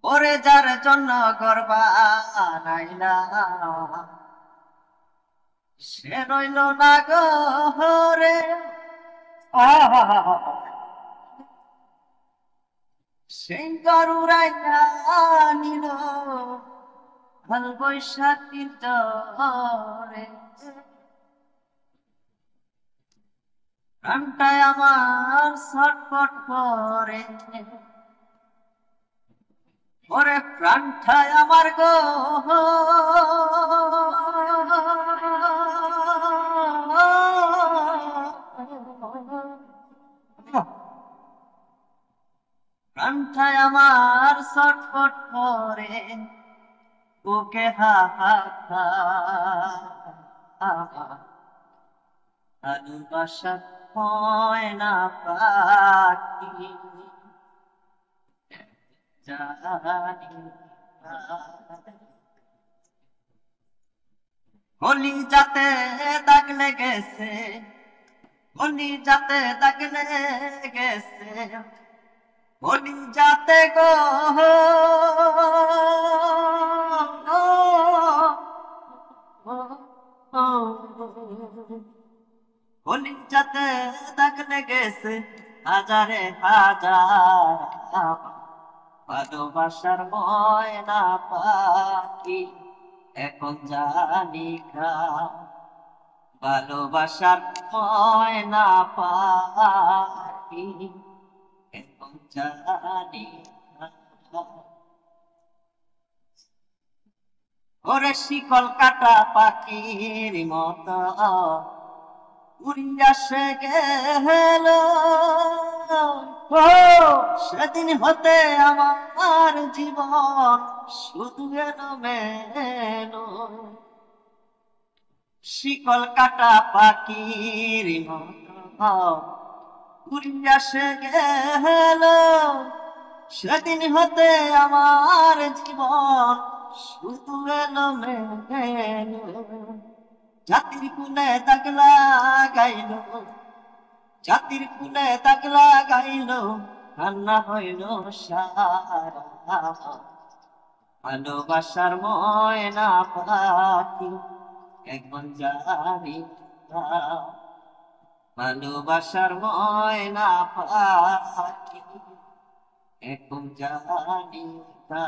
ওরে যার জন্য ঘর বানাইলা সে রইল না ঘরে। সেই ঘর উড়াইয়া নিল কাল বৈশাখীর জ্বরে। প্রাণটায় আমার ছটফট করে, ওরে প্রাণটায় আমার গো প্রাণটায় আমার ছটফট করে, বুকে হাহাকার ভালোবাসা হয় না পাখি জানি না। হলি যাতে দাগ লেগেছে, হলি যাতে দাগ লেগেছে, হলি যাতে গো হলি যাতে দাগ লেগেছে হাজারে হাজার। ভালোবাসার ময়না পাখি এখন জানি না, ভালোবাসার ময়না পাখি এখন জানি না। ওরে শিকল কাটা পাখির মতো উড়িয়া সে গেল, ও সেদিন হতে আমার জীবন শুধু এলোমেলো। শিকল কাটা পাখির মতো উড়িয়া সে গেল, সেদিন হতে আমার জীবন শুধু এলোমেলো। জাতির কুলে দাগ লাগাইল, জাতির কুলে দাগ লাগাইল, কান্না হইল সারা। ভালোবাসার ময়না পাখি এখন জানি না, ভালোবাসার ময়না পাখি এখন জানি না।